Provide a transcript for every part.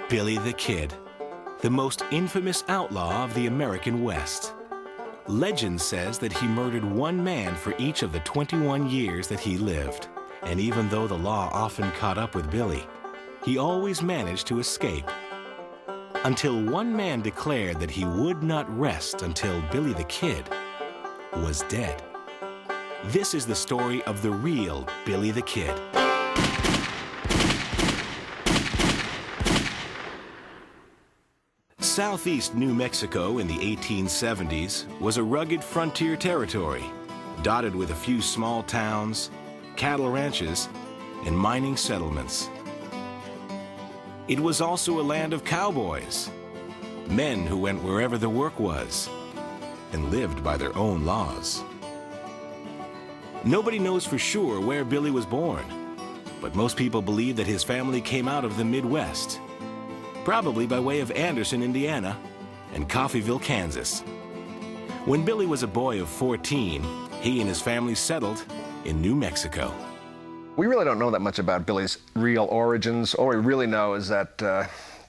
Billy the Kid, the most infamous outlaw of the American West. Legend says that he murdered one man for each of the 21 years that he lived. And even though the law often caught up with Billy, he always managed to escape. Until one man declared that he would not rest until Billy the Kid was dead. This is the story of the real Billy the Kid. Southeast New Mexico in the 1870s was a rugged frontier territory, dotted with a few small towns, cattle ranches, and mining settlements. It was also a land of cowboys, men who went wherever the work was and lived by their own laws. Nobody knows for sure where Billy was born, but most people believe that his family came out of the Midwest, probably by way of Anderson, Indiana, and Coffeyville, Kansas. When Billy was a boy of 14, he and his family settled in New Mexico. We really don't know that much about Billy's real origins. All we really know is that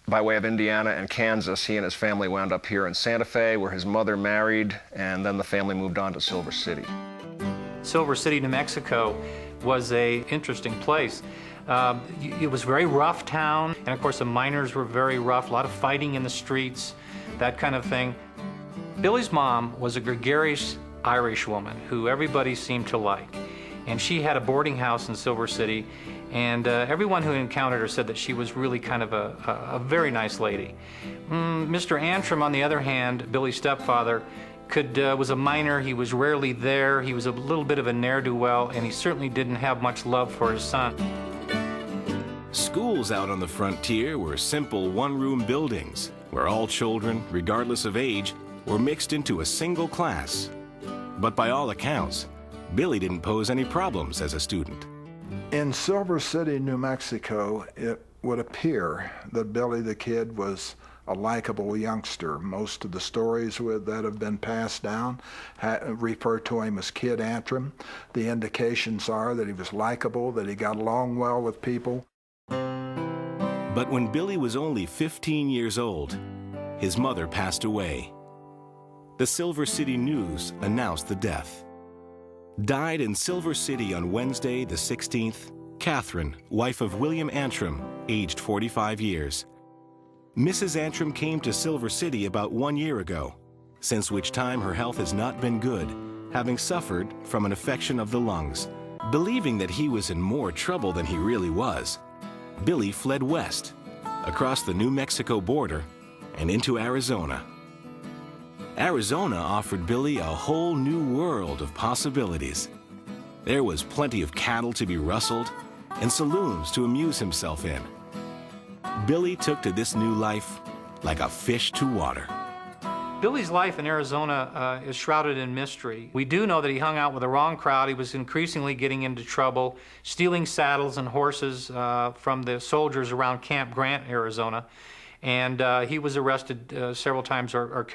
by way of Indiana and Kansas, he and his family wound up here in Santa Fe, where his mother married, and then the family moved on to Silver City. Silver City, New Mexico was an interesting place. It was a very rough town, and of course the miners were very rough, a lot of fighting in the streets, that kind of thing. Billy's mom was a gregarious Irish woman who everybody seemed to like, and she had a boarding house in Silver City, and everyone who encountered her said that she was really kind of a very nice lady. Mr. Antrim, on the other hand, Billy's stepfather, was a miner. He was rarely there. He was a little bit of a ne'er-do-well, and he certainly didn't have much love for his son. Schools out on the frontier were simple one-room buildings where all children, regardless of age, were mixed into a single class. But by all accounts, Billy didn't pose any problems as a student. In Silver City, New Mexico, it would appear that Billy the Kid was a likable youngster. Most of the stories that have been passed down refer to him as Kid Antrim. The indications are that he was likable, that he got along well with people. But when Billy was only 15 years old, his mother passed away. The Silver City News announced the death. Died in Silver City on Wednesday, the 16th, Catherine, wife of William Antrim, aged 45 years. Mrs. Antrim came to Silver City about 1 year ago, since which time her health has not been good, having suffered from an affection of the lungs. Believing that he was in more trouble than he really was, Billy fled west, across the New Mexico border, and into Arizona. Arizona offered Billy a whole new world of possibilities. There was plenty of cattle to be rustled and saloons to amuse himself in. Billy took to this new life like a fish to water. Billy's life in Arizona is shrouded in mystery. We do know that he hung out with the wrong crowd. He was increasingly getting into trouble, stealing saddles and horses from the soldiers around Camp Grant, Arizona. And he was arrested several times, or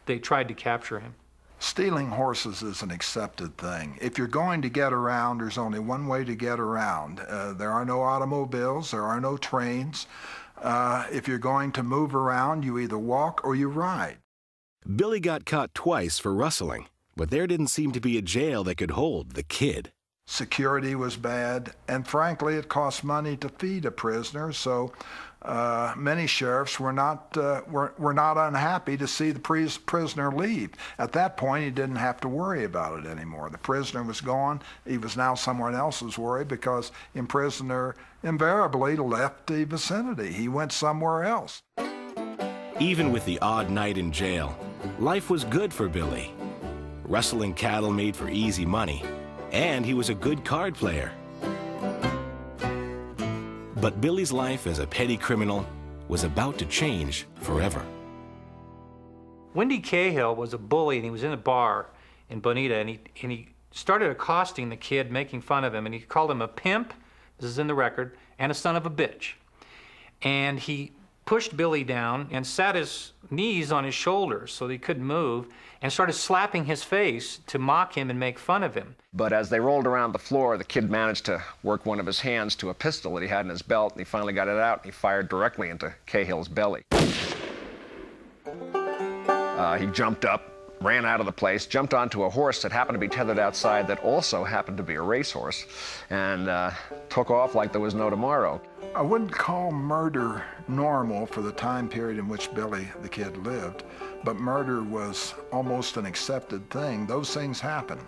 they tried to capture him. Stealing horses is an accepted thing. If you're going to get around, there's only one way to get around. There are no automobiles, there are no trains. If you're going to move around, you either walk or you ride. Billy got caught twice for rustling, but there didn't seem to be a jail that could hold the Kid. Security was bad, and frankly, it cost money to feed a prisoner, so many sheriffs were not unhappy to see the prisoner leave. At that point, he didn't have to worry about it anymore. The prisoner was gone. He was now someone else's worry because the prisoner invariably left the vicinity. He went somewhere else. Even with the odd night in jail, life was good for Billy. Rustling cattle made for easy money, and he was a good card player. But Billy's life as a petty criminal was about to change forever. Wendy Cahill was a bully, and he was in a bar in Bonita, and he started accosting the Kid, making fun of him, and he called him a pimp, this is in the record, and a son of a bitch. And he pushed Billy down and sat his knees on his shoulders so that he couldn't move, and started slapping his face to mock him and make fun of him. But as they rolled around the floor, the kid managed to work one of his hands to a pistol that he had in his belt, and he finally got it out, and he fired directly into Cahill's belly. He jumped up, ran out of the place, jumped onto a horse that happened to be tethered outside that also happened to be a racehorse, and took off like there was no tomorrow. I wouldn't call murder normal for the time period in which Billy the Kid lived, but murder was almost an accepted thing. Those things happen.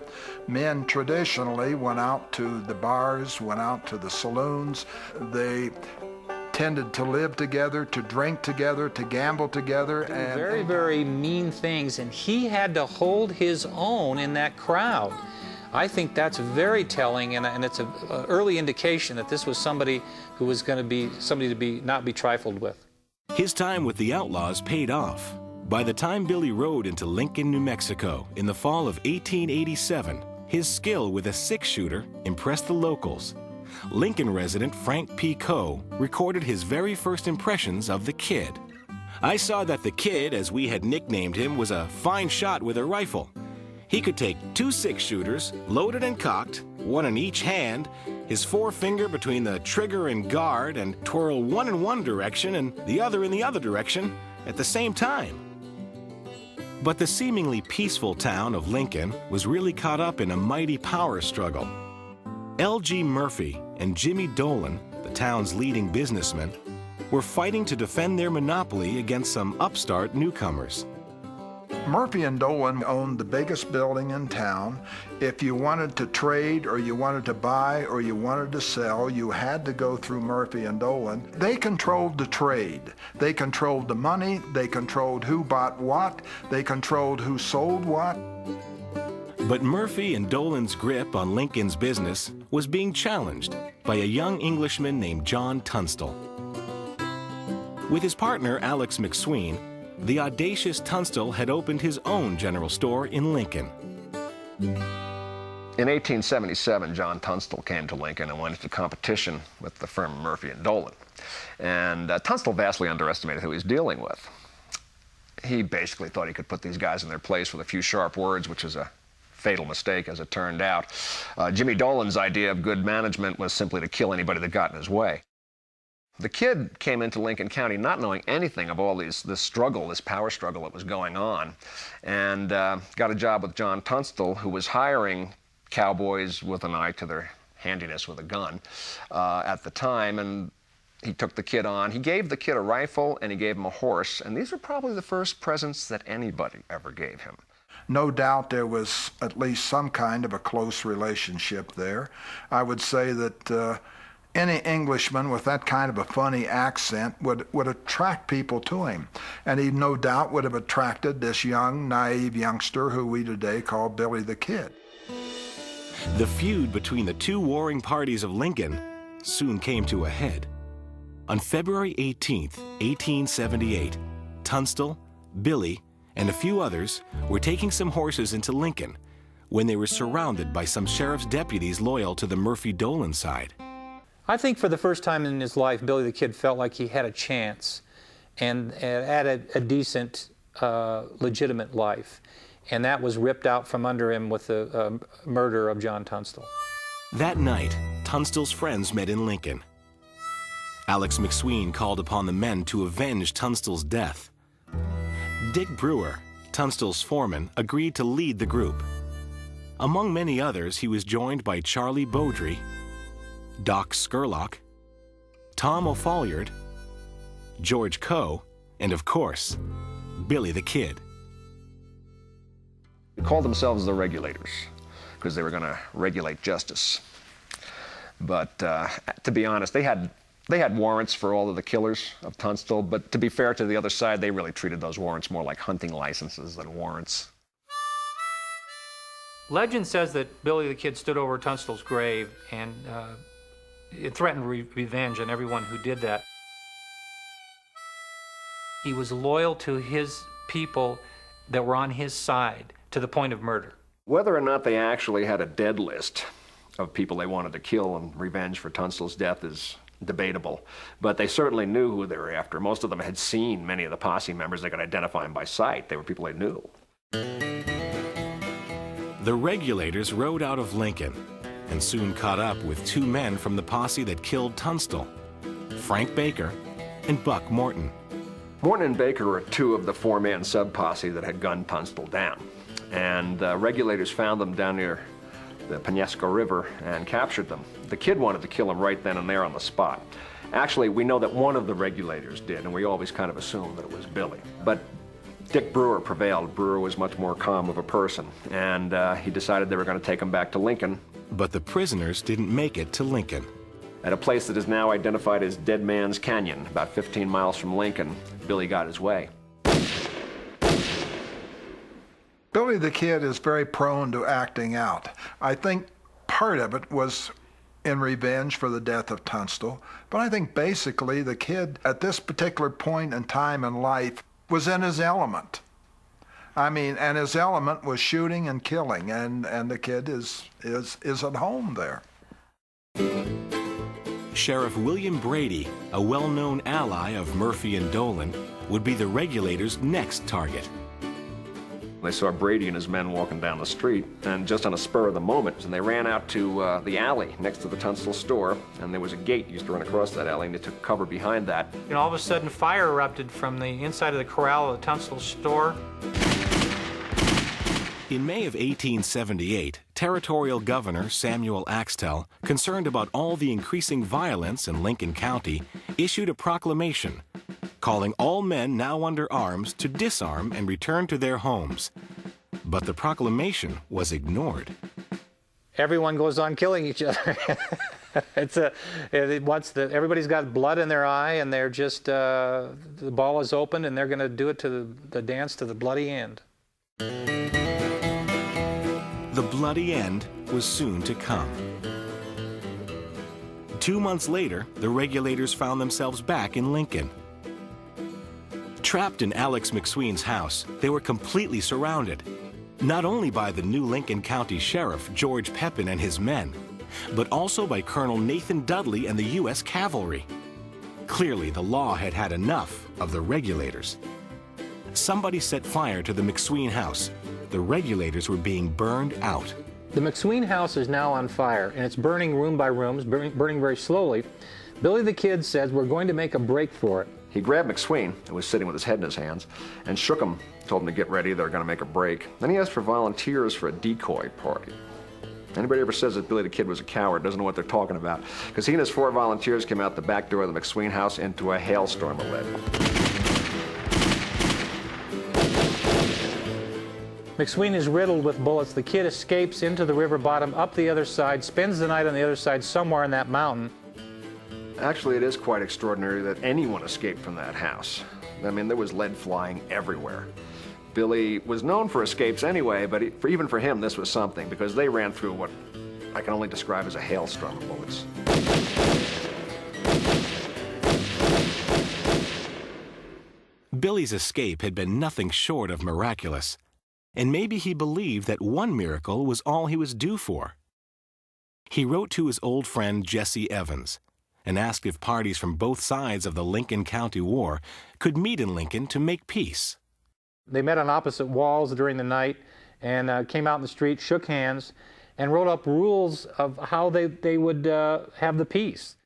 Men traditionally went out to the bars, went out to the saloons. They tended to live together, to drink together, to gamble together. And very, very mean things, and he had to hold his own in that crowd. I think that's very telling, and it's an early indication that this was somebody who was going to be somebody to not be trifled with. His time with the Outlaws paid off. By the time Billy rode into Lincoln, New Mexico in the fall of 1887, his skill with a six-shooter impressed the locals. Lincoln resident Frank P. Coe recorded his very first impressions of the Kid. "I saw that the Kid, as we had nicknamed him, was a fine shot with a rifle. He could take two six-shooters, loaded and cocked, one in each hand, his forefinger between the trigger and guard, and twirl one in one direction and the other in the other direction at the same time." But the seemingly peaceful town of Lincoln was really caught up in a mighty power struggle. L.G. Murphy and Jimmy Dolan, the town's leading businessmen, were fighting to defend their monopoly against some upstart newcomers. Murphy and Dolan owned the biggest building in town. If you wanted to trade or you wanted to buy or you wanted to sell, you had to go through Murphy and Dolan. They controlled the trade. They controlled the money. They controlled who bought what. They controlled who sold what. But Murphy and Dolan's grip on Lincoln's business was being challenged by a young Englishman named John Tunstall. With his partner Alex McSween, the audacious Tunstall had opened his own general store in Lincoln. In 1877, John Tunstall came to Lincoln and went into competition with the firm Murphy and Dolan. And Tunstall vastly underestimated who he was dealing with. He basically thought he could put these guys in their place with a few sharp words, which was a fatal mistake, as it turned out. Jimmy Dolan's idea of good management was simply to kill anybody that got in his way. The Kid came into Lincoln County not knowing anything of all this struggle, this power struggle that was going on, and got a job with John Tunstall, who was hiring cowboys with an eye to their handiness with a gun at the time, and he took the Kid on. He gave the Kid a rifle and he gave him a horse, and these are probably the first presents that anybody ever gave him. No doubt there was at least some kind of a close relationship there. I would say that any Englishman with that kind of a funny accent would attract people to him. And he no doubt would have attracted this young, naive youngster who we today call Billy the Kid. The feud between the two warring parties of Lincoln soon came to a head. On February 18th, 1878, Tunstall, Billy, and a few others were taking some horses into Lincoln when they were surrounded by some sheriff's deputies loyal to the Murphy-Dolan side. I think for the first time in his life, Billy the Kid felt like he had a chance and had a decent, legitimate life. And that was ripped out from under him with the murder of John Tunstall. That night, Tunstall's friends met in Lincoln. Alex McSween called upon the men to avenge Tunstall's death. Dick Brewer, Tunstall's foreman, agreed to lead the group. Among many others, he was joined by Charlie Beaudry, Doc Skurlock, Tom O'Folliard, George Coe, and of course, Billy the Kid. They called themselves the Regulators because they were going to regulate justice. But to be honest, they had warrants for all of the killers of Tunstall, but to be fair to the other side, they really treated those warrants more like hunting licenses than warrants. Legend says that Billy the Kid stood over Tunstall's grave and it threatened revenge on everyone who did that. He was loyal to his people that were on his side to the point of murder. Whether or not they actually had a dead list of people they wanted to kill in revenge for Tunstall's death is debatable. But they certainly knew who they were after. Most of them had seen many of the posse members. They could identify them by sight. They were people they knew. The Regulators rode out of Lincoln and soon caught up with two men from the posse that killed Tunstall, Frank Baker and Buck Morton. Morton and Baker were two of the four-man sub-posse that had gunned Tunstall down. And Regulators found them down near the Penasco River and captured them. The kid wanted to kill him right then and there on the spot. Actually, we know that one of the Regulators did, and we always kind of assumed that it was Billy. But Dick Brewer prevailed. Brewer was much more calm of a person, and he decided they were going to take him back to Lincoln. But the prisoners didn't make it to Lincoln. At a place that is now identified as Dead Man's Canyon, about 15 miles from Lincoln, Billy got his way. Billy the Kid is very prone to acting out. I think part of it was in revenge for the death of Tunstall, but I think basically the kid at this particular point in time in life was in his element. I mean, and his element was shooting and killing, and the kid is at home there. Sheriff William Brady, a well-known ally of Murphy and Dolan, would be the Regulators' next target. They saw Brady and his men walking down the street, and just on a spur of the moment, and they ran out to the alley next to the Tunstall store, and there was a gate used to run across that alley, and they took cover behind that. And all of a sudden, fire erupted from the inside of the corral of the Tunstall store. In May of 1878, Territorial Governor Samuel Axtell, concerned about all the increasing violence in Lincoln County, issued a proclamation calling all men now under arms to disarm and return to their homes. But the proclamation was ignored. Everyone goes on killing each other. Everybody's got blood in their eye, and they're just, the ball is open, and they're going to do it to the dance to the bloody end. The bloody end was soon to come. 2 months later, the Regulators found themselves back in Lincoln. Trapped in Alex McSween's house, they were completely surrounded, not only by the new Lincoln County Sheriff, George Pepin, and his men, but also by Colonel Nathan Dudley and the U.S. Cavalry. Clearly, the law had had enough of the Regulators. Somebody set fire to the McSween house. The Regulators were being burned out. The McSween house is now on fire, and it's burning room by room, burning very slowly. Billy the Kid says, we're going to make a break for it. He grabbed McSween, who was sitting with his head in his hands, and shook him, told him to get ready, they were going to make a break. Then he asked for volunteers for a decoy party. Anybody ever says that Billy the Kid was a coward doesn't know what they're talking about, because he and his 4 volunteers came out the back door of the McSween house into a hailstorm of lead. McSween is riddled with bullets. The kid escapes into the river bottom, up the other side, spends the night on the other side somewhere in that mountain. Actually, it is quite extraordinary that anyone escaped from that house. I mean, there was lead flying everywhere. Billy was known for escapes anyway, but even for him, this was something, because they ran through what I can only describe as a hailstorm of bullets. Billy's escape had been nothing short of miraculous, and maybe he believed that one miracle was all he was due for. He wrote to his old friend Jesse Evans and asked if parties from both sides of the Lincoln County War could meet in Lincoln to make peace. They met on opposite walls during the night and came out in the street, shook hands, and wrote up rules of how they would have the peace.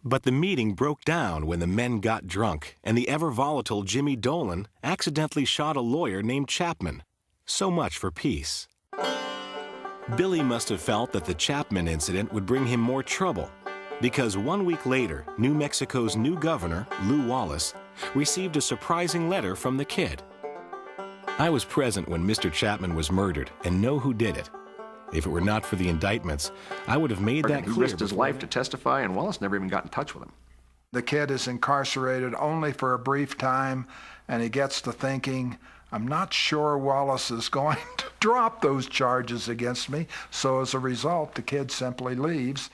But the meeting broke down when the men got drunk and the ever-volatile Jimmy Dolan accidentally shot a lawyer named Chapman. So much for peace. Billy must have felt that the Chapman incident would bring him more trouble, because 1 week later, New Mexico's new governor, Lew Wallace, received a surprising letter from the kid. I was present when Mr. Chapman was murdered and know who did it. If it were not for the indictments, I would have made that clear. He risked his life to testify, and Wallace never even got in touch with him. The kid is incarcerated only for a brief time, and he gets to thinking, I'm not sure Wallace is going to drop those charges against me, so as a result, the kid simply leaves.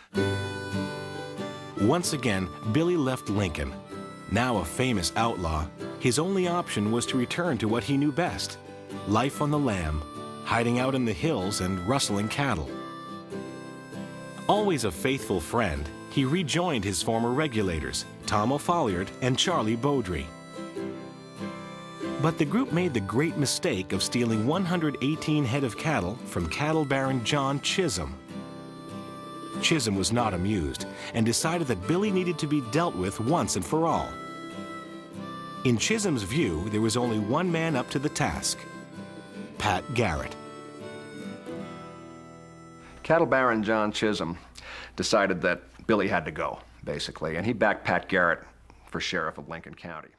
Once again, Billy left Lincoln. Now a famous outlaw, his only option was to return to what he knew best, life on the lam, hiding out in the hills and rustling cattle. Always a faithful friend, he rejoined his former regulators, Tom O'Folliard and Charlie Beaudry. But the group made the great mistake of stealing 118 head of cattle from cattle baron John Chisholm. Chisholm was not amused and decided that Billy needed to be dealt with once and for all. In Chisholm's view, there was only one man up to the task: Pat Garrett. Cattle baron John Chisholm decided that Billy had to go, basically, and he backed Pat Garrett for sheriff of Lincoln County.